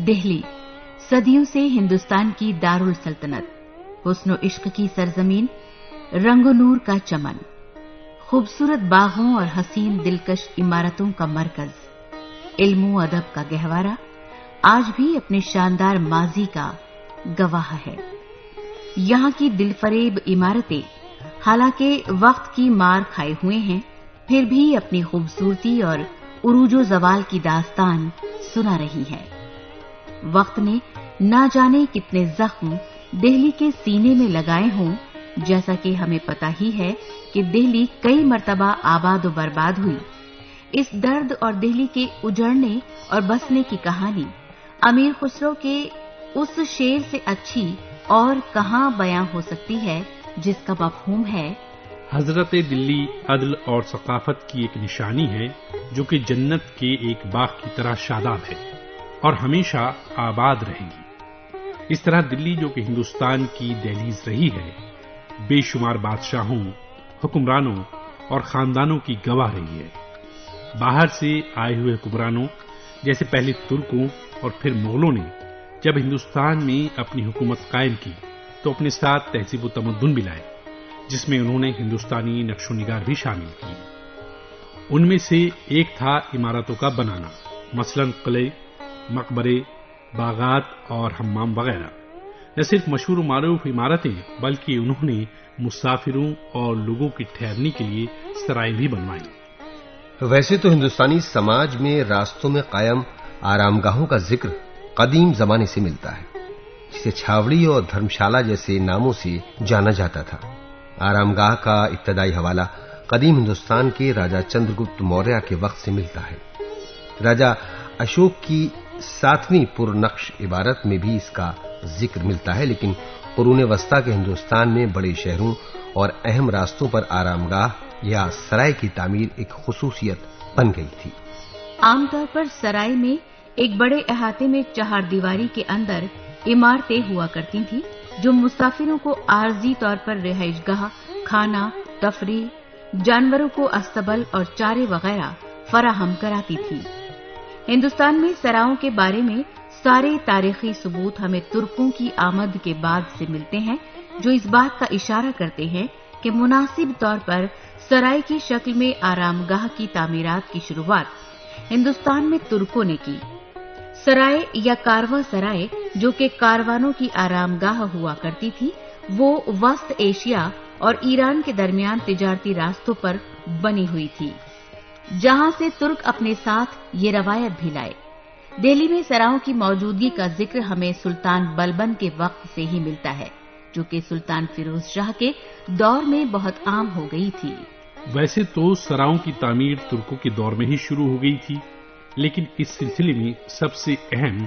دہلی صدیوں سے ہندوستان کی دارل سلطنت، حسن و عشق کی سرزمین، رنگ و نور کا چمن، خوبصورت باغوں اور حسین دلکش عمارتوں کا مرکز، علم و ادب کا گہوارہ، آج بھی اپنے شاندار ماضی کا گواہ ہے۔ یہاں کی دل فریب عمارتیں حالانکہ وقت کی مار کھائے ہوئے ہیں، پھر بھی اپنی خوبصورتی اور عروج و زوال کی داستان سنا رہی ہیں۔ وقت نے نہ جانے کتنے زخم دہلی کے سینے میں لگائے ہوں، جیسا کہ ہمیں پتہ ہی ہے کہ دہلی کئی مرتبہ آباد و برباد ہوئی۔ اس درد اور دہلی کے اجڑنے اور بسنے کی کہانی امیر خسرو کے اس شعر سے اچھی اور کہاں بیاں ہو سکتی ہے، جس کا مفہوم ہے: حضرت دلی عدل اور ثقافت کی ایک نشانی ہے، جو کہ جنت کے ایک باغ کی طرح شاداب ہے اور ہمیشہ آباد رہے گی۔ اس طرح دلی، جو کہ ہندوستان کی دہلیز رہی ہے، بے شمار بادشاہوں، حکمرانوں اور خاندانوں کی گواہ رہی ہے۔ باہر سے آئے ہوئے حکمرانوں جیسے پہلے ترکوں اور پھر مغلوں نے جب ہندوستان میں اپنی حکومت قائم کی تو اپنے ساتھ تہذیب و تمدن بھی لائے، جس میں انہوں نے ہندوستانی نقش و نگار بھی شامل کی۔ ان میں سے ایک تھا عمارتوں کا بنانا، مثلا قلعے، مقبرے، باغات اور حمام وغیرہ۔ نہ صرف مشہور و معروف عمارتیں بلکہ انہوں نے مسافروں اور لوگوں کے ٹھہرنے کے لیے سرائیں بھی بنوائیں۔ ویسے تو ہندوستانی سماج میں راستوں میں قائم آرام گاہوں کا ذکر قدیم زمانے سے ملتا ہے، جسے چھاوڑی اور دھرمشالہ جیسے ناموں سے جانا جاتا تھا۔ آرام گاہ کا ابتدائی حوالہ قدیم ہندوستان کے راجہ چندر گپت موریہ کے وقت سے ملتا ہے۔ راجہ اشوک کی 7ویں پرنقش عبارت میں بھی اس کا ذکر ملتا ہے، لیکن قرون وسطیٰ کے ہندوستان میں بڑے شہروں اور اہم راستوں پر آرام گاہ یا سرائے کی تعمیر ایک خصوصیت بن گئی تھی۔ عام طور پر سرائے میں ایک بڑے احاطے میں 4 دیواری کے اندر عمارتیں ہوا کرتی تھیں، جو مسافروں کو عارضی طور پر رہائش گاہ، کھانا، تفریح، جانوروں کو استبل اور چارے وغیرہ فراہم کراتی تھی۔ ہندوستان میں سرایوں کے بارے میں سارے تاریخی ثبوت ہمیں ترکوں کی آمد کے بعد سے ملتے ہیں، جو اس بات کا اشارہ کرتے ہیں کہ مناسب طور پر سرائے کی شکل میں آرام گاہ کی تعمیرات کی شروعات ہندوستان میں ترکوں نے کی۔ سرائے یا کارواں سرائے، جو کہ کاروانوں کی آرام گاہ ہوا کرتی تھی، وہ وسط ایشیا اور ایران کے درمیان تجارتی راستوں پر بنی ہوئی تھی، جہاں سے ترک اپنے ساتھ یہ روایت بھی لائے۔ دہلی میں سرایوں کی موجودگی کا ذکر ہمیں سلطان بلبن کے وقت سے ہی ملتا ہے، جو کہ سلطان فیروز شاہ کے دور میں بہت عام ہو گئی تھی۔ ویسے تو سرایوں کی تعمیر ترکوں کے دور میں ہی شروع ہو گئی تھی، لیکن اس سلسلے میں سب سے اہم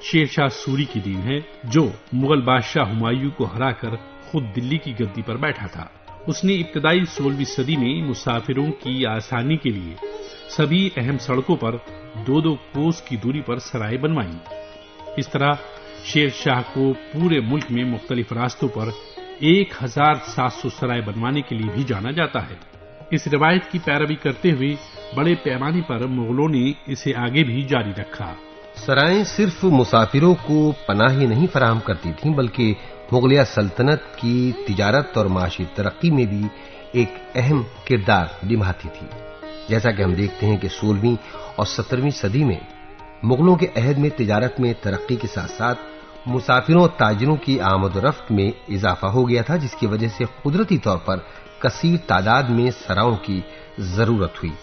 شیر شاہ سوری کی دین ہے، جو مغل بادشاہ ہمایوں کو ہرا کر خود دلی کی گدی پر بیٹھا تھا۔ اس نے ابتدائی 16ویں صدی میں مسافروں کی آسانی کے لیے سبھی اہم سڑکوں پر 2-2 کوس کی دوری پر سرائے بنوائیں۔ اس طرح شیر شاہ کو پورے ملک میں مختلف راستوں پر 1700 سرائے بنوانے کے لیے بھی جانا جاتا ہے۔ اس روایت کی پیروی کرتے ہوئے بڑے پیمانے پر مغلوں نے اسے آگے بھی جاری رکھا۔ سرائیں صرف مسافروں کو پناہ ہی نہیں فراہم کرتی تھیں، بلکہ مغلیہ سلطنت کی تجارت اور معاشی ترقی میں بھی ایک اہم کردار نبھاتی تھی۔ جیسا کہ ہم دیکھتے ہیں کہ 16ویں اور 17ویں صدی میں مغلوں کے عہد میں تجارت میں ترقی کے ساتھ ساتھ مسافروں اور تاجروں کی آمد و رفت میں اضافہ ہو گیا تھا، جس کی وجہ سے قدرتی طور پر کثیر تعداد میں سرایوں کی ضرورت ہوئی،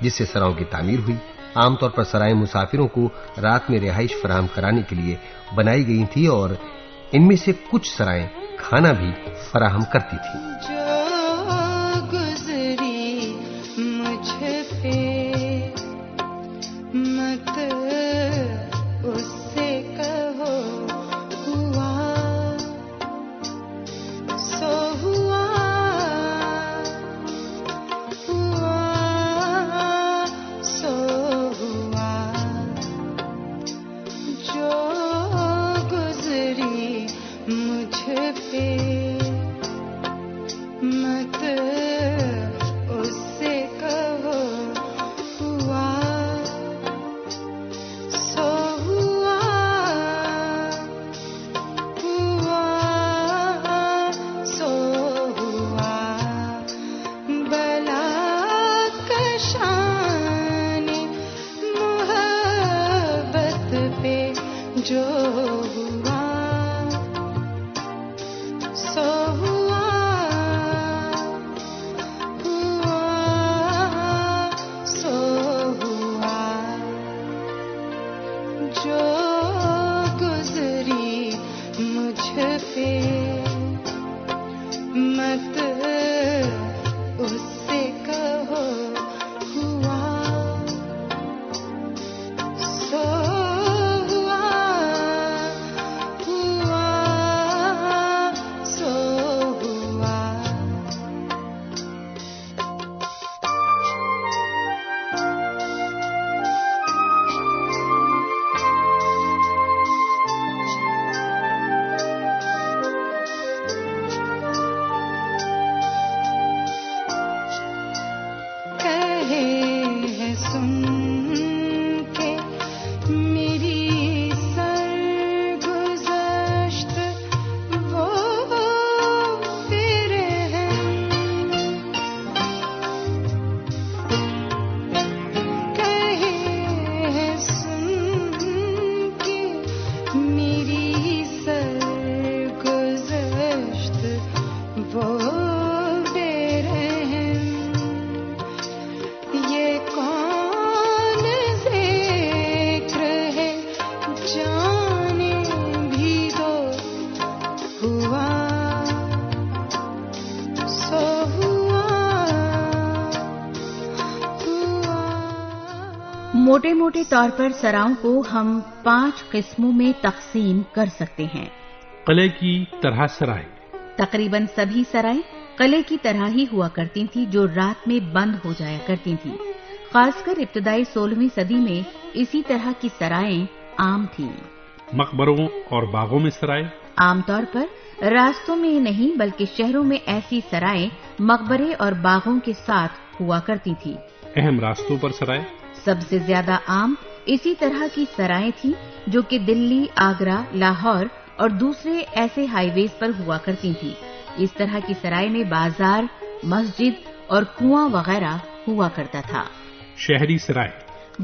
جس سے سرایوں کی تعمیر ہوئی۔ عام طور پر سرائیں مسافروں کو رات میں رہائش فراہم کرانے کے لیے بنائی گئی تھی، اور ان میں سے کچھ سرائیں کھانا بھی فراہم کرتی تھیں۔ موٹے موٹے طور پر سراؤں کو ہم 5 قسموں میں تقسیم کر سکتے ہیں۔ قلعے کی طرح سرائے، تقریباً سبھی سرائیں قلعے کی طرح ہی ہوا کرتی تھیں جو رات میں بند ہو جایا کرتی تھیں۔ خاص کر ابتدائی 16ویں صدی میں اسی طرح کی سرائیں عام تھیں۔ مقبروں اور باغوں میں سرائے، عام طور پر راستوں میں نہیں بلکہ شہروں میں ایسی سرائیں مقبرے اور باغوں کے ساتھ ہوا کرتی تھی۔ اہم راستوں پر سرائے، سب سے زیادہ عام اسی طرح کی سرائیں تھیں جو کہ دلی، آگرہ، لاہور اور دوسرے ایسے ہائی ویز پر ہوا کرتی تھیں۔ اس طرح کی سرائے میں بازار، مسجد اور کنواں وغیرہ ہوا کرتا تھا۔ شہری سرائے،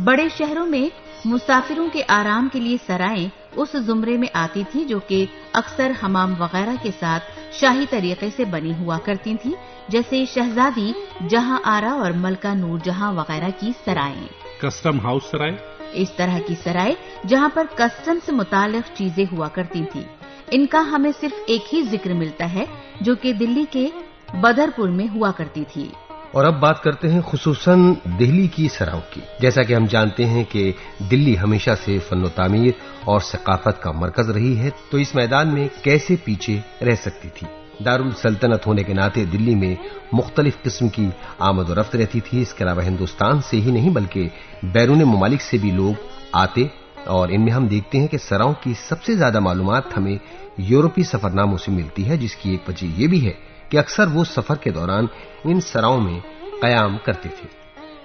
بڑے شہروں میں مسافروں کے آرام کے لیے سرائیں اس زمرے میں آتی تھی جو کہ اکثر حمام وغیرہ کے ساتھ شاہی طریقے سے بنی ہوا کرتی تھی، جیسے شہزادی جہاں آرا اور ملکہ نور جہاں وغیرہ کی سرائیں۔ کسٹم ہاؤس سرائے، اس طرح کی سرائے جہاں پر کسٹم سے متعلق چیزیں ہوا کرتی تھی۔ ان کا ہمیں صرف ایک ہی ذکر ملتا ہے جو کہ دلی کے بدرپور میں ہوا کرتی تھی۔ اور اب بات کرتے ہیں خصوصاً دہلی کی سراؤں کی۔ جیسا کہ ہم جانتے ہیں کہ دلی ہمیشہ سے فن و تعمیر اور ثقافت کا مرکز رہی ہے، تو اس میدان میں کیسے پیچھے رہ سکتی تھی؟ دارالسلطنت ہونے کے ناطے دلی میں مختلف قسم کی آمد و رفت رہتی تھی۔ اس کے علاوہ ہندوستان سے ہی نہیں بلکہ بیرون ممالک سے بھی لوگ آتے، اور ان میں ہم دیکھتے ہیں کہ سراؤں کی سب سے زیادہ معلومات ہمیں یورپی سفر ناموں سے ملتی ہے، جس کی ایک وجہ یہ بھی ہے کہ اکثر وہ سفر کے دوران ان سراؤں میں قیام کرتے تھے۔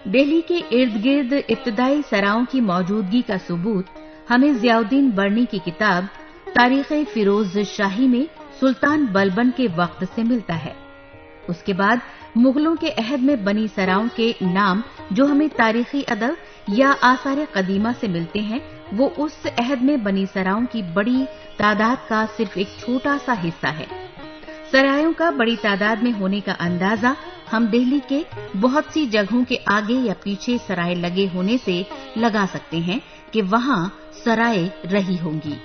دہلی کے ارد گرد ابتدائی سراؤں کی موجودگی کا ثبوت ہمیں ضیاء الدین برنی کی کتاب تاریخ فیروز شاہی میں سلطان بلبن کے وقت سے ملتا ہے۔ اس کے بعد مغلوں کے عہد میں بنی سراؤں کے نام جو ہمیں تاریخی ادب یا آثار قدیمہ سے ملتے ہیں، وہ اس عہد میں بنی سراؤں کی بڑی تعداد کا صرف ایک چھوٹا سا حصہ ہے۔ سرایوں کا بڑی تعداد میں ہونے کا اندازہ ہم دہلی کے بہت سی جگہوں کے آگے یا پیچھے سرائے لگے ہونے سے لگا سکتے ہیں کہ وہاں سرائے رہی ہوں گی،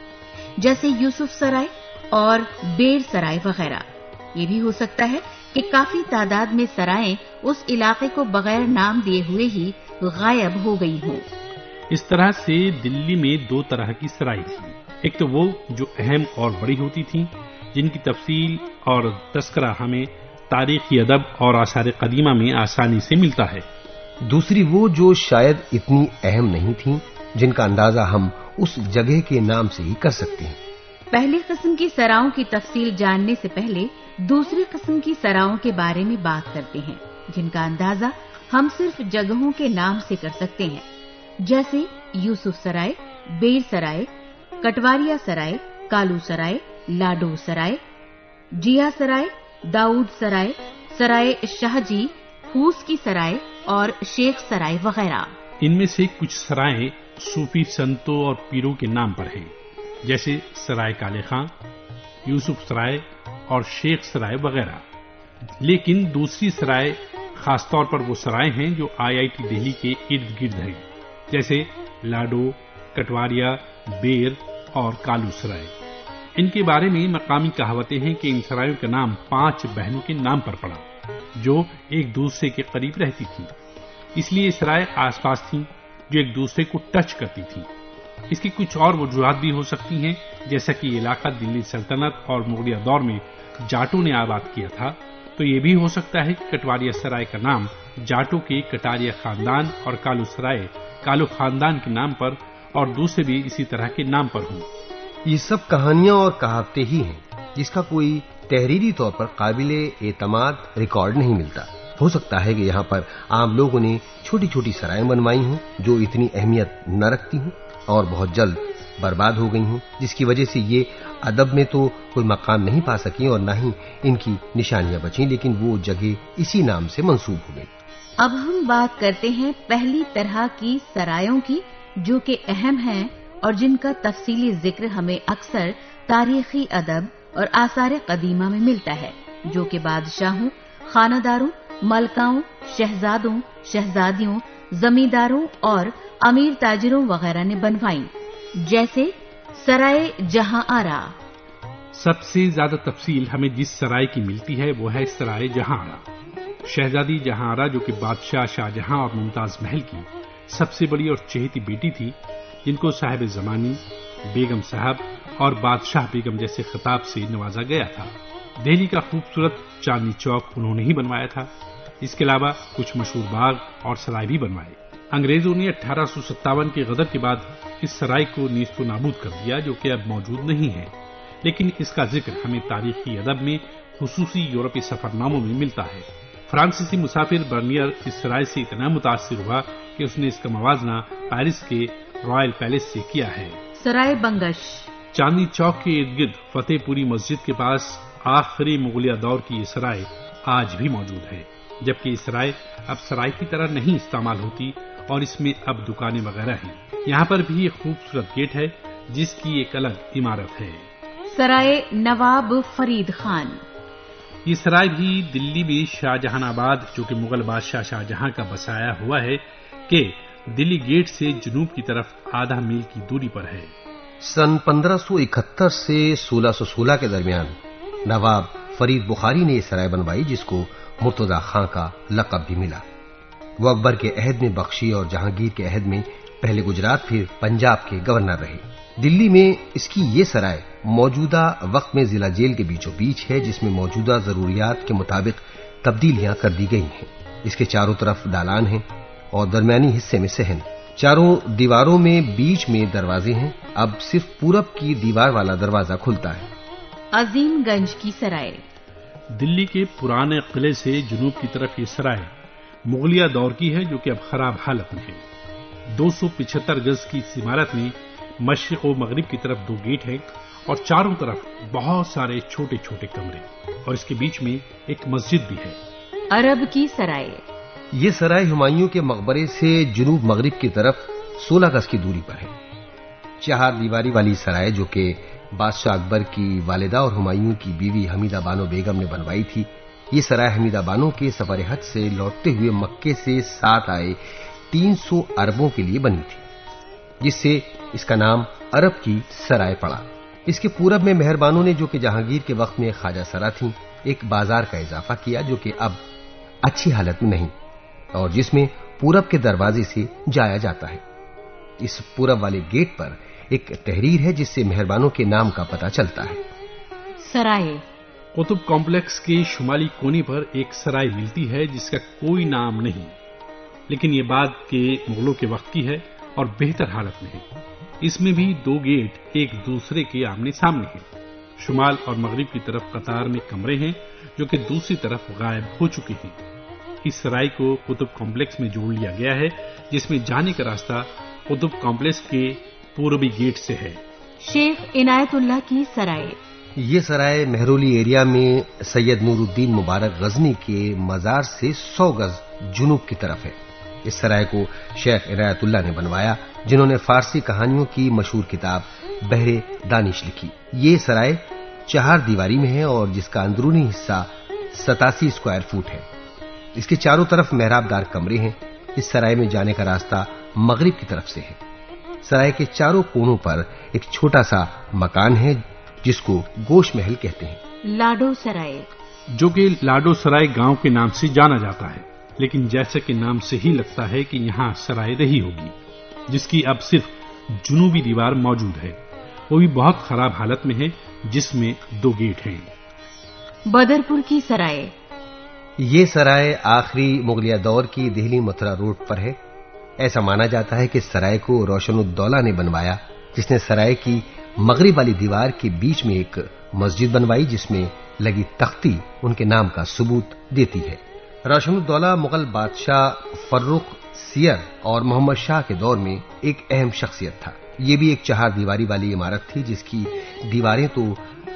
جیسے یوسف سرائے اور بیر سرائے وغیرہ۔ یہ بھی ہو سکتا ہے کہ کافی تعداد میں سرائیں اس علاقے کو بغیر نام دیے ہوئے ہی غائب ہو گئی ہوں۔ اس طرح سے دلی میں 2 طرح کی سرائے تھی۔ ایک تو وہ جو اہم اور بڑی ہوتی تھیں، جن کی تفصیل اور تذکرہ ہمیں تاریخی ادب اور آثار قدیمہ میں آسانی سے ملتا ہے۔ دوسری وہ جو شاید اتنی اہم نہیں تھیں، جن کا اندازہ ہم اس جگہ کے نام سے ہی کر سکتے ہیں۔ پہلی قسم کی سراؤں کی تفصیل جاننے سے پہلے دوسری قسم کی سراؤں کے بارے میں بات کرتے ہیں، جن کا اندازہ ہم صرف جگہوں کے نام سے کر سکتے ہیں، جیسے یوسف سرائے، بیر سرائے، کٹواریا سرائے، کالو سرائے، لاڈو سرائے، جیا سرائے، داؤد سرائے، سرائے شاہ جی، پھوس کی سرائے اور شیخ سرائے وغیرہ۔ ان میں سے کچھ سرائیں صوفی سنتوں اور پیروں کے نام پر ہیں، جیسے سرائے کالے خان، یوسف سرائے اور شیخ سرائے وغیرہ۔ لیکن دوسری سرائے خاص طور پر وہ سرائے ہیں جو IIT دہلی کے ارد گرد ہیں، جیسے لاڈو، کٹواریا، بیر اور کالو سرائے۔ ان کے بارے میں مقامی کہاوتیں ہیں کہ ان سرائیوں کا نام 5 بہنوں کے نام پر پڑا جو ایک دوسرے کے قریب رہتی تھیں، اس لیے یہ سرائے آس پاس تھیں جو ایک دوسرے کو ٹچ کرتی تھیں۔ اس کی کچھ اور وجوہات بھی ہو سکتی ہیں، جیسا کہ یہ علاقہ دلی سلطنت اور مغلیہ دور میں جاٹوں نے آباد کیا تھا، تو یہ بھی ہو سکتا ہے کہ کٹواریا سرائے کا نام جاٹوں کے کٹاریا خاندان اور کالو سرائے کالو خاندان کے نام پر اور دوسرے بھی اسی طرح کے نام پر ہوں۔ یہ سب کہانیاں اور کہاوتیں ہی ہیں جس کا کوئی تحریری طور پر قابل اعتماد ریکارڈ نہیں ملتا۔ ہو سکتا ہے کہ یہاں پر عام لوگوں نے چھوٹی چھوٹی سرائیں بنوائی ہوں جو اتنی اہمیت نہ رکھتی ہوں اور بہت جلد برباد ہو گئی ہوں، جس کی وجہ سے یہ ادب میں تو کوئی مقام نہیں پا سکی اور نہ ہی ان کی نشانیاں بچیں، لیکن وہ جگہ اسی نام سے منسوب ہو گئی۔ اب ہم بات کرتے ہیں پہلی طرح کی سرایوں کی جو کہ اہم ہیں اور جن کا تفصیلی ذکر ہمیں اکثر تاریخی ادب اور آثار قدیمہ میں ملتا ہے، جو کہ بادشاہوں، خانہ-داروں، ملکاؤں، شہزادوں، شہزادیوں، زمینداروں اور امیر تاجروں وغیرہ نے بنوائیں، جیسے سرائے جہاں آرا۔ سب سے زیادہ تفصیل ہمیں جس سرائے کی ملتی ہے وہ ہے سرائے جہاں آرا۔ شہزادی جہاں آرا جو کہ بادشاہ شاہجہاں اور ممتاز محل کی سب سے بڑی اور چہیتی بیٹی تھی، جن کو صاحب زمانی، بیگم صاحب اور بادشاہ بیگم جیسے خطاب سے نوازا گیا تھا۔ دہلی کا خوبصورت چاندنی چوک انہوں نے ہی بنوایا تھا۔ اس کے علاوہ کچھ مشہور باغ اور سرائے بھی بنوائے۔ انگریزوں نے 1857 کے غدر کے بعد اس سرائے کو نیست و نابود کر دیا، جو کہ اب موجود نہیں ہے، لیکن اس کا ذکر ہمیں تاریخی ادب میں خصوصی یورپی سفر ناموں میں ملتا ہے۔ فرانسیسی مسافر برنیئر اس سرائے سے اتنا متاثر ہوا کہ اس نے اس کا موازنہ پیرس کے رائل پیلس سے کیا ہے۔ سرائے بنگش چاندنی چوک کے ارد گرد فتح پوری مسجد کے پاس آخری مغلیہ دور کی یہ سرائے آج بھی موجود ہے، جبکہ یہ سرائے اب سرائے کی طرح نہیں استعمال ہوتی اور اس میں اب دکانیں وغیرہ ہیں۔ یہاں پر بھی ایک خوبصورت گیٹ ہے جس کی ایک الگ عمارت ہے۔ سرائے نواب فرید خان، یہ سرائے بھی دلی میں شاہ جہان آباد جو کہ مغل بادشاہ شاہجہاں کا بسایا ہوا ہے کہ دلی گیٹ سے جنوب کی طرف آدھا میل کی دوری پر ہے۔ سن 1571 سے 1616 کے درمیان نواب فرید بخاری نے یہ سرائے بنوائی، جس کو مرتضی خان کا لقب بھی ملا۔ وہ اکبر کے عہد میں بخشی اور جہانگیر کے عہد میں پہلے گجرات پھر پنجاب کے گورنر رہے۔ دلی میں اس کی یہ سرائے موجودہ وقت میں ضلع جیل کے بیچوں بیچ ہے، جس میں موجودہ ضروریات کے مطابق تبدیلیاں کر دی گئی ہیں۔ اس کے چاروں طرف دالان ہیں اور درمیانی حصے میں صحن۔ چاروں دیواروں میں بیچ میں دروازے ہیں۔ اب صرف پورب کی دیوار والا دروازہ کھلتا ہے۔ عظیم گنج کی سرائے، دلی کے پرانے قلعے سے جنوب کی طرف یہ سرائے مغلیہ دور کی ہے، جو کہ اب خراب حالت میں ہے۔ 275 گز کی اس عمارت میں مشرق و مغرب کی طرف 2 گیٹ ہیں اور چاروں طرف بہت سارے چھوٹے چھوٹے کمرے، اور اس کے بیچ میں ایک مسجد بھی ہے۔ عرب کی سرائے، یہ سرائے ہمایوں کے مقبرے سے جنوب مغرب کی طرف 16 گز کی دوری پر ہے۔ 4 دیواری والی سرائے جو کہ بادشاہ اکبر کی والدہ اور ہمایوں کی بیوی حمیدہ بانو بیگم نے بنوائی تھی۔ یہ سرائے حمیدہ بانو کے سفر حج سے لوٹتے ہوئے مکے سے ساتھ آئے 300 عربوں کے لیے بنی تھی، جس سے اس کا نام عرب کی سرائے پڑا۔ اس کے پورب میں مہربانوں نے، جو کہ جہانگیر کے وقت میں خواجہ سرا تھیں، ایک بازار کا اضافہ کیا جو کہ اب اچھی حالت میں نہیں اور جس میں پورب کے دروازے سے جایا جاتا ہے۔ اس پورب والے گیٹ پر ایک تحریر ہے جس سے مہربانوں کے نام کا پتہ چلتا ہے۔ سرائے قطب کمپلیکس کے شمالی کونے پر ایک سرائے ملتی ہے جس کا کوئی نام نہیں، لیکن یہ بعد کے مغلوں کے وقت کی ہے اور بہتر حالت میں ہے۔ اس میں بھی 2 گیٹ ایک دوسرے کے آمنے سامنے ہیں۔ شمال اور مغرب کی طرف قطار میں کمرے ہیں جو کہ دوسری طرف غائب ہو چکے ہیں۔ اس سرائے کو قطب کمپلیکس میں جوڑ لیا گیا ہے، جس میں جانے کا راستہ قطب کمپلیکس کے پوربی گیٹ سے ہے۔ شیخ عنایت اللہ کی سرائے، یہ سرائے مہرولی ایریا میں سید نور الدین مبارک غزنی کے مزار سے 100 گز جنوب کی طرف ہے۔ اس سرائے کو شیخ عنایت اللہ نے بنوایا، جنہوں نے فارسی کہانیوں کی مشہور کتاب بحر دانش لکھی۔ یہ سرائے 4 دیواری میں ہے اور جس کا اندرونی حصہ 87 اسکوائر فٹ ہے۔ اس کے چاروں طرف محراب دار کمرے ہیں۔ اس سرائے میں جانے کا راستہ مغرب کی طرف سے ہے۔ سرائے کے چاروں کونوں پر ایک چھوٹا سا مکان ہے جس کو گوش محل کہتے ہیں۔ لاڈو سرائے، جو کہ لاڈو سرائے گاؤں کے نام سے جانا جاتا ہے، لیکن جیسا کہ نام سے ہی لگتا ہے کہ یہاں سرائے رہی ہوگی، جس کی اب صرف جنوبی دیوار موجود ہے، وہ بھی بہت خراب حالت میں ہے، جس میں 2 گیٹ ہیں۔ بدرپور کی سرائے، یہ سرائے آخری مغلیہ دور کی دہلی متھرا روڈ پر ہے۔ ایسا مانا جاتا ہے کہ سرائے کو روشن الدولہ نے بنوایا، جس نے سرائے کی مغرب والی دیوار کے بیچ میں ایک مسجد بنوائی جس میں لگی تختی ان کے نام کا ثبوت دیتی ہے۔ روشن الدولہ مغل بادشاہ فرخ سیر اور محمد شاہ کے دور میں ایک اہم شخصیت تھا۔ یہ بھی ایک 4 دیواری والی عمارت تھی جس کی دیواریں تو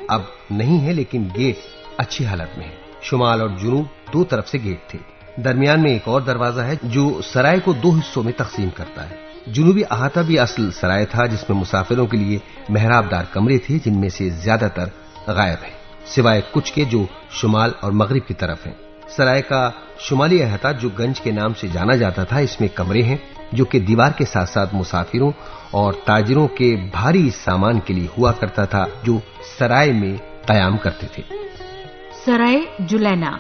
اب نہیں ہیں لیکن گیٹ اچھی حالت میں ہے۔ شمال اور جنوب 2 طرف سے گیٹ تھے۔ درمیان میں ایک اور دروازہ ہے جو سرائے کو 2 حصوں میں تقسیم کرتا ہے۔ جنوبی احاطہ بھی اصل سرائے تھا جس میں مسافروں کے لیے محراب دار کمرے تھے جن میں سے زیادہ تر غائب ہیں سوائے کچھ کے جو شمال اور مغرب کی طرف ہیں۔ سرائے کا شمالی احاطہ جو گنج کے نام سے جانا جاتا تھا، اس میں کمرے ہیں جو کہ دیوار کے ساتھ ساتھ مسافروں اور تاجروں کے بھاری سامان کے لیے ہوا کرتا تھا جو سرائے میں قیام کرتے تھے۔ سرائے جلینا،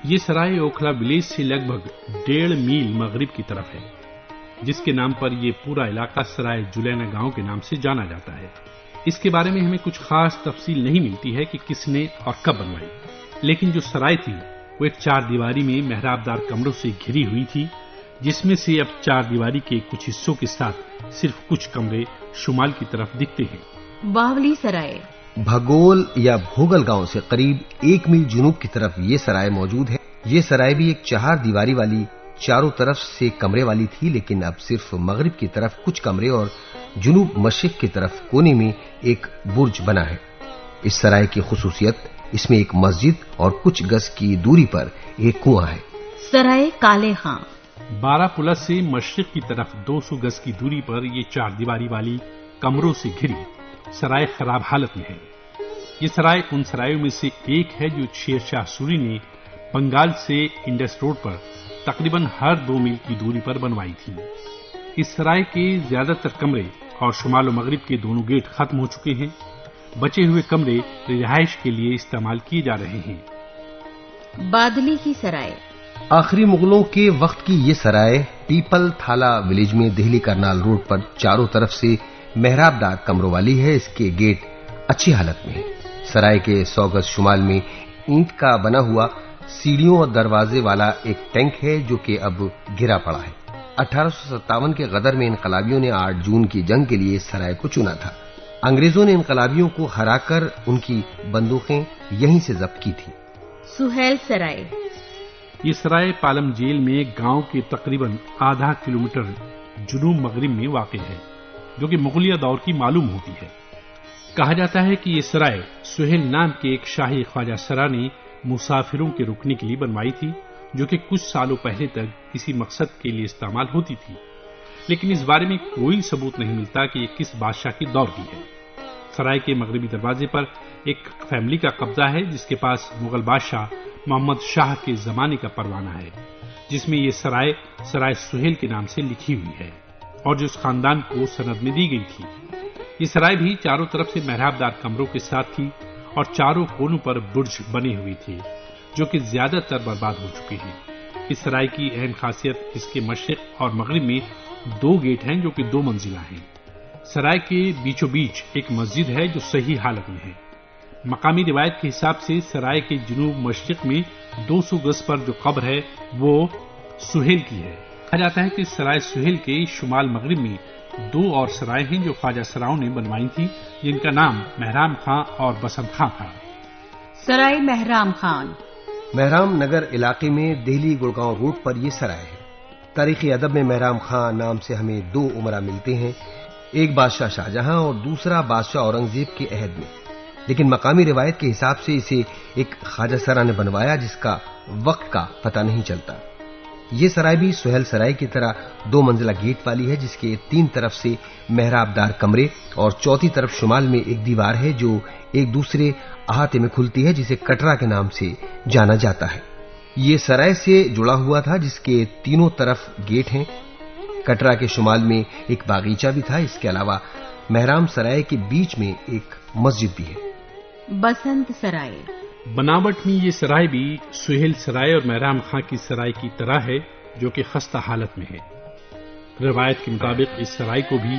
یہ سرائے اوکھلا ولیج سے لگ بھگ 1.5 میل مغرب کی طرف ہے، جس کے نام پر یہ پورا علاقہ سرائے جلینا گاؤں کے نام سے جانا جاتا ہے۔ اس کے بارے میں ہمیں کچھ خاص تفصیل نہیں ملتی ہے کہ کس نے اور کب بنوائی، لیکن جو سرائے تھی وہ ایک 4 دیواری میں محراب دار کمروں سے گھری ہوئی تھی، جس میں سے اب 4 دیواری کے کچھ حصوں کے ساتھ صرف کچھ کمرے شمال کی طرف دکھتے ہیں۔ باولی سرائے، بھگول یا بھوگل گاؤں سے قریب 1 میل جنوب کی طرف یہ سرائے موجود ہے۔ یہ سرائے بھی ایک 4 دیواری والی چاروں طرف سے کمرے والی تھی، لیکن اب صرف مغرب کی طرف کچھ کمرے اور جنوب مشرق کی طرف کونے میں ایک برج بنا ہے۔ اس سرائے کی خصوصیت اس میں ایک مسجد اور کچھ گز کی دوری پر ایک کنواں ہے۔ سرائے کالے خان، بارہ پلہ سے مشرق کی طرف 200 گز کی دوری پر یہ 4 دیواری والی کمروں سے گھری سرائے خراب حالت میں ہے۔ یہ سرائے ان سرائیوں میں سے ایک ہے جو شیر شاہ سوری نے بنگال سے انڈس روڈ پر تقریباً ہر 2 میل کی دوری پر بنوائی تھی۔ اس سرائے کے زیادہ تر کمرے اور شمال و مغرب کے دونوں گیٹ ختم ہو چکے ہیں۔ بچے ہوئے کمرے رہائش کے لیے استعمال کیے جا رہے ہیں۔ بادلی کی سرائے، آخری مغلوں کے وقت کی یہ سرائے پیپل تھالا ولیج میں دہلی کرنال روڈ پر چاروں طرف سے محراب دار کمروں والی ہے۔ اس کے گیٹ اچھی حالت میں ہیں۔ سرائے کے 100 گز شمال میں اینٹ کا بنا ہوا سیڑھیوں اور دروازے والا ایک ٹینک ہے جو کہ اب گرا پڑا ہے۔ 1857 کے غدر میں انقلابیوں نے 8 جون کی جنگ کے لیے اس سرائے کو چنا تھا۔ انگریزوں نے انقلابیوں کو ہرا کر ان کی بندوقیں یہیں سے ضبط کی تھی۔ سہیل سرائے، یہ سرائے پالم جیل میں گاؤں کے تقریباً آدھا کلومیٹر جنوب مغرب میں واقع ہے، جو کہ مغلیہ دور کی معلوم ہوتی ہے۔ کہا جاتا ہے کہ یہ سرائے سہیل نام کے ایک شاہی خواجہ سرا نے مسافروں کے رکنے کے لیے بنوائی تھی، جو کہ کچھ سالوں پہلے تک اسی مقصد کے لیے استعمال ہوتی تھی، لیکن اس بارے میں کوئی ثبوت نہیں ملتا کہ یہ کس بادشاہ کے دور کی ہے۔ سرائے کے مغربی دروازے پر ایک فیملی کا قبضہ ہے جس کے پاس مغل بادشاہ محمد شاہ کے زمانے کا پروانہ ہے، جس میں یہ سرائے سرائے سہیل کے نام سے لکھی ہوئی ہے اور جو اس خاندان کو سند میں دی گئی تھی۔ یہ سرائے بھی چاروں طرف سے محراب دار کمروں کے ساتھ تھی اور چاروں کونوں پر برج بنے ہوئے تھے جو کہ زیادہ تر برباد ہو چکے ہیں۔ اس سرائے کی اہم خاصیت اس کے مشرق اور مغرب میں 2 گیٹ ہیں جو کہ 2 منزلہ ہیں۔ سرائے کے بیچوں بیچ ایک مسجد ہے جو صحیح حالت میں ہے۔ مقامی روایت کے حساب سے سرائے کے جنوب مشرق میں 200 گز پر جو قبر ہے وہ سہیل کی ہے۔ کہا جاتا ہے کہ سرائے سہیل کے شمال مغرب میں 2 اور سرائے ہیں جو خواجہ سراؤں نے بنوائی تھی، جن کا نام مہرام خاں اور بسنت خاں تھا۔ سرائے مہرام خان، مہرام نگر علاقے میں دہلی گڑگاؤں روڈ پر یہ سرائے ہے۔ تاریخی ادب میں مہرام خاں نام سے ہمیں 2 امراء ملتے ہیں، ایک بادشاہ شاہجہاں اور دوسرا بادشاہ اورنگزیب کے عہد میں، لیکن مقامی روایت کے حساب سے اسے ایک خواجہ سرا نے بنوایا جس کا وقت کا پتہ نہیں چلتا۔ یہ سرائے بھی سہیل سرائے کی طرح 2 منزلہ گیٹ والی ہے جس کے 3 طرف سے محراب دار کمرے اور چوتھی طرف شمال میں ایک دیوار ہے جو ایک دوسرے احاطے میں کھلتی ہے جسے کٹرا کے نام سے جانا جاتا ہے۔ یہ سرائے سے جڑا ہوا تھا جس کے تینوں طرف گیٹ ہیں۔ کٹرا کے شمال میں ایک باغیچہ بھی تھا۔ اس کے علاوہ مہرام سرائے کے بیچ میں ایک مسجد بھی ہے۔ بسنت سرائے، بناوٹ میں یہ سرائے بھی سہیل سرائے اور مہرام خاں کی سرائے کی طرح ہے جو کہ خستہ حالت میں ہے۔ روایت کے مطابق اس سرائے کو بھی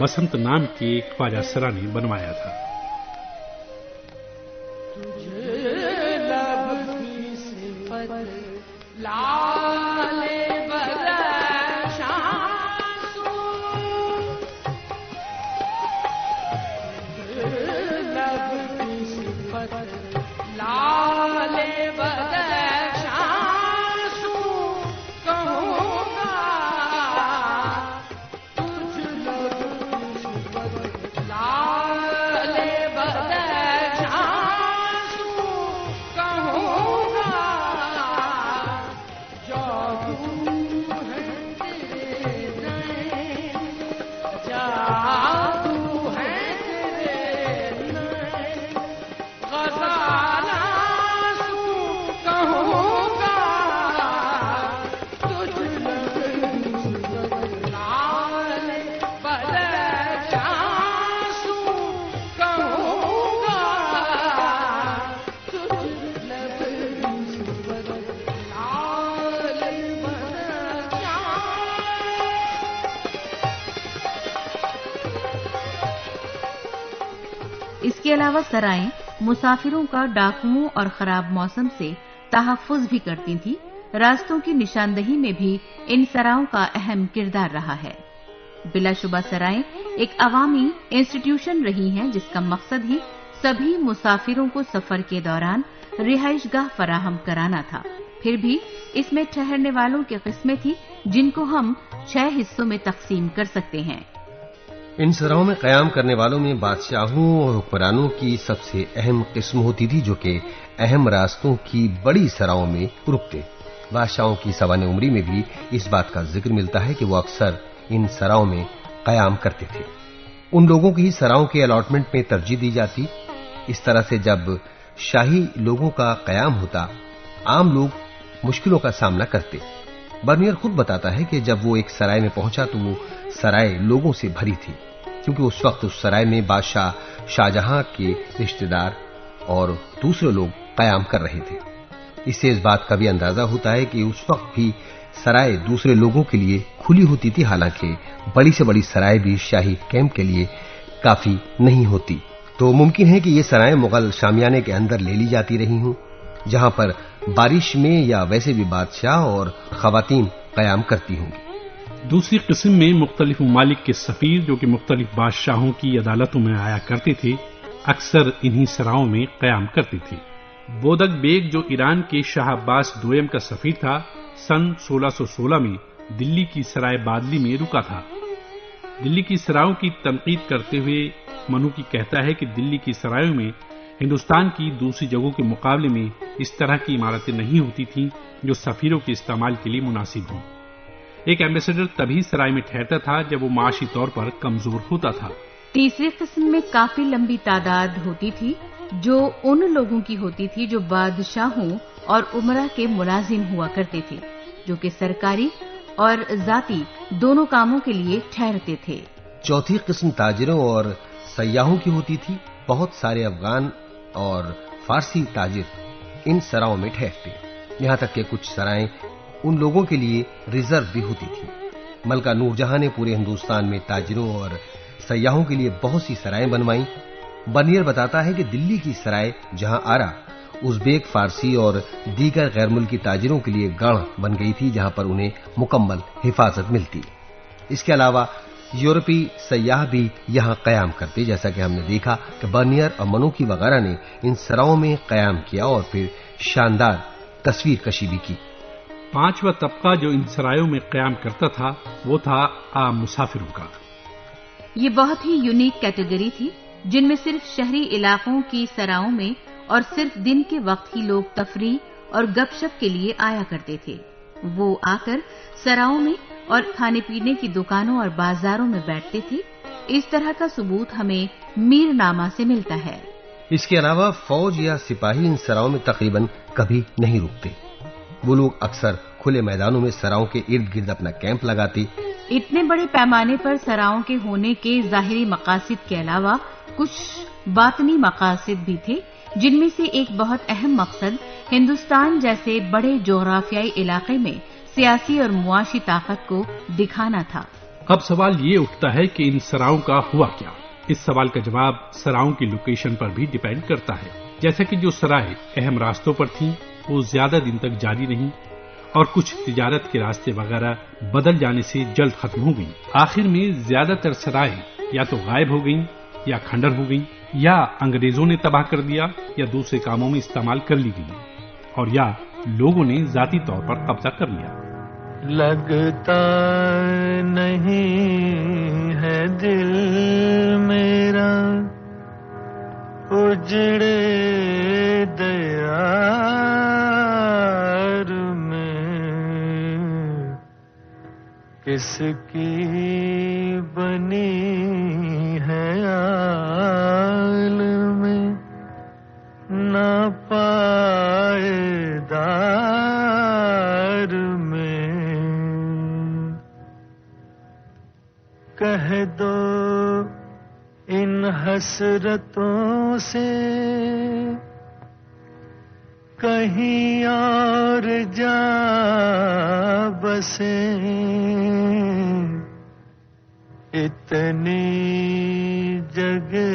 بسنت نام کے خواجہ سرا نے بنوایا تھا۔ اس کے علاوہ سرائیں مسافروں کا ڈاکوؤں اور خراب موسم سے تحفظ بھی کرتی تھیں۔ راستوں کی نشاندہی میں بھی ان سرائوں کا اہم کردار رہا ہے۔ بلا شبہ سرائیں ایک عوامی انسٹیٹیوشن رہی ہیں جس کا مقصد ہی سبھی مسافروں کو سفر کے دوران رہائش گاہ فراہم کرانا تھا۔ پھر بھی اس میں ٹھہرنے والوں کی قسمیں تھیں جن کو ہم 6 حصوں میں تقسیم کر سکتے ہیں۔ ان سراؤں میں قیام کرنے والوں میں بادشاہوں اور حکمرانوں کی سب سے اہم قسم ہوتی تھی جو کہ اہم راستوں کی بڑی سراؤں میں رکتے۔ بادشاہوں کی سوانح عمری میں بھی اس بات کا ذکر ملتا ہے کہ وہ اکثر ان سراؤں میں قیام کرتے تھے۔ ان لوگوں کی سراؤں کے الاٹمنٹ میں ترجیح دی جاتی۔ اس طرح سے جب شاہی لوگوں کا قیام ہوتا، عام لوگ مشکلوں کا سامنا کرتے۔ برنیئر خود بتاتا ہے کہ جب وہ ایک سرائے میں پہنچا تو وہ سرائے لوگوں سے بھری تھی، کیونکہ اس وقت اس سرائے میں بادشاہ شاہجہاں کے رشتہ دار اور دوسرے لوگ قیام کر رہے تھے۔ اس سے اس بات کا بھی اندازہ ہوتا ہے کہ اس وقت بھی سرائے دوسرے لوگوں کے لیے کھلی ہوتی تھی، حالانکہ بڑی سے بڑی سرائے بھی شاہی کیمپ کے لیے کافی نہیں ہوتی۔ تو ممکن ہے کہ یہ سرائیں مغل شامیانے کے اندر لے لی جاتی رہی ہوں، جہاں پر بارش میں یا ویسے بھی بادشاہ اور خواتین قیام کرتی ہوں گی۔ دوسری قسم میں مختلف ممالک کے سفیر جو کہ مختلف بادشاہوں کی عدالتوں میں آیا کرتے تھے، اکثر انہی سراؤں میں قیام کرتے تھے۔ بودک بیگ جو ایران کے شاہ عباس دوئم کا سفیر تھا، سن 1616 میں دلی کی سرائے بادلی میں رکا تھا۔ دلی کی سرائوں کی تنقید کرتے ہوئے منوکی کہتا ہے کہ دلی کی سرائوں میں ہندوستان کی دوسری جگہوں کے مقابلے میں اس طرح کی عمارتیں نہیں ہوتی تھیں جو سفیروں کے استعمال کے لیے مناسب ہوں۔ ایک ایمبیسڈر تبھی سرائے میں ٹھہرتا تھا جب وہ معاشی طور پر کمزور ہوتا تھا۔ تیسری قسم میں کافی لمبی تعداد ہوتی تھی جو ان لوگوں کی ہوتی تھی جو بادشاہوں اور عمرہ کے ملازم ہوا کرتے تھے، جو کہ سرکاری اور ذاتی دونوں کاموں کے لیے ٹھہرتے تھے۔ چوتھی قسم تاجروں اور سیاحوں کی ہوتی تھی۔ بہت سارے افغان اور فارسی تاجر ان سراؤں میں ٹھہرتے، یہاں تک کہ کچھ سرائیں ان لوگوں کے لیے ریزرو بھی ہوتی تھی۔ ملکہ نور جہاں نے پورے ہندوستان میں تاجروں اور سیاحوں کے لیے بہت سی سرائیں بنوائیں۔ برنیئر بتاتا ہے کہ دلی کی سرائے جہاں آرا ازبیک، فارسی اور دیگر غیر ملکی تاجروں کے لیے گڑھ بن گئی تھی، جہاں پر انہیں مکمل حفاظت ملتی۔ اس کے علاوہ یورپی سیاح بھی یہاں قیام کرتے، جیسا کہ ہم نے دیکھا کہ برنیئر اور منوکی وغیرہ نے ان سراؤں میں قیام کیا اور پھر شاندار تصویر کشی بھی کی۔ پانچواں طبقہ جو ان سرائیوں میں قیام کرتا تھا وہ تھا عام مسافروں کا۔ یہ بہت ہی یونیک کیٹیگری تھی جن میں صرف شہری علاقوں کی سراؤں میں اور صرف دن کے وقت ہی لوگ تفریح اور گپ شپ کے لیے آیا کرتے تھے۔ وہ آ کر سراؤں میں اور کھانے پینے کی دکانوں اور بازاروں میں بیٹھتے تھے۔ اس طرح کا ثبوت ہمیں میر نامہ سے ملتا ہے۔ اس کے علاوہ فوج یا سپاہی ان سراؤں میں تقریباً کبھی نہیں رکتے۔ وہ لوگ اکثر کھلے میدانوں میں سراؤں کے ارد گرد اپنا کیمپ لگاتے۔ اتنے بڑے پیمانے پر سراؤں کے ہونے کے ظاہری مقاصد کے علاوہ کچھ باطنی مقاصد بھی تھے، جن میں سے ایک بہت اہم مقصد ہندوستان جیسے بڑے جغرافیائی علاقے میں سیاسی اور معاشی طاقت کو دکھانا تھا۔ اب سوال یہ اٹھتا ہے کہ ان سراؤں کا ہوا کیا؟ اس سوال کا جواب سراؤں کی لوکیشن پر بھی ڈیپینڈ کرتا ہے۔ جیسا کہ جو سرائے اہم راستوں پر تھیں وہ زیادہ دن تک جاری رہیں اور کچھ تجارت کے راستے وغیرہ بدل جانے سے جلد ختم ہو گئیں۔ آخر میں زیادہ تر سرائے یا تو غائب ہو گئیں یا کھنڈر ہو گئیں، یا انگریزوں نے تباہ کر دیا یا دوسرے کاموں میں استعمال کر لی گئیں، اور یا لوگوں نے ذاتی طور پر قبضہ کر لیا۔ لگتا نہیں ہے دل میرا اجڑے دیار میں، کس کی بنی ہے آل میں نہ پائیدار میں، کہہ دو ان حسرتوں سے کہیں اور جا بسے، اتنی جگہ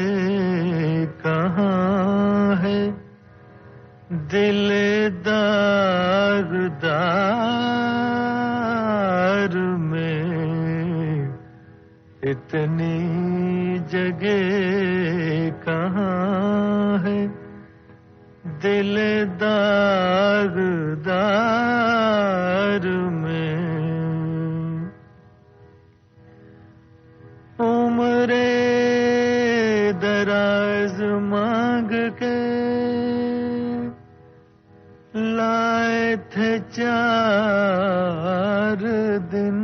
اتنی جگہ کہاں ہے دل داغدار میں، عمر دراز مانگ کے لائے تھے 4 دن،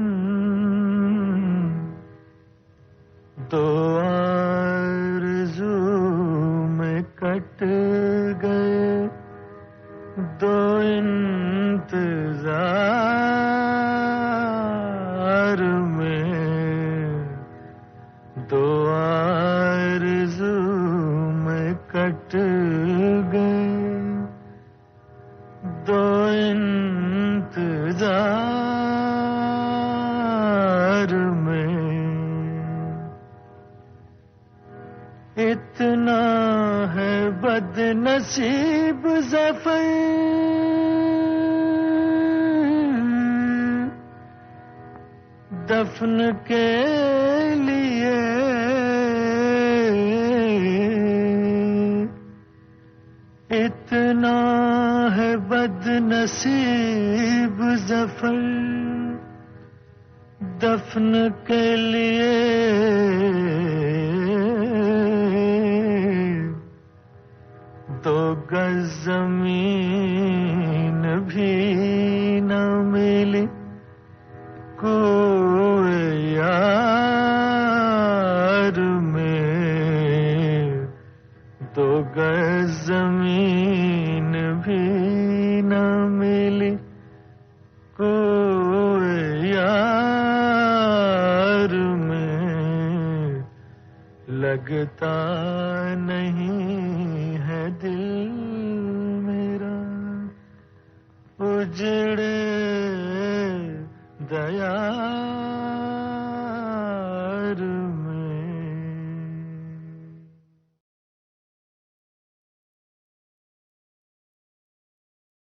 دو آرزو میں کٹ گئے 2 انتظار میں، 2 آرزو میں کٹ گئے 2 انتظار میں، اتنا ہے بد نصیب ظفر دفن کے لیے، اتنا ہے بد نصیب ظفر دفن کے لیے، 2 گز زمین بھی نہ ملی کوئی یار میں، 2 گز زمین بھی نہ ملی کوئی یار میں، لگتا نہیں ہے دل میرا اجڑے دیار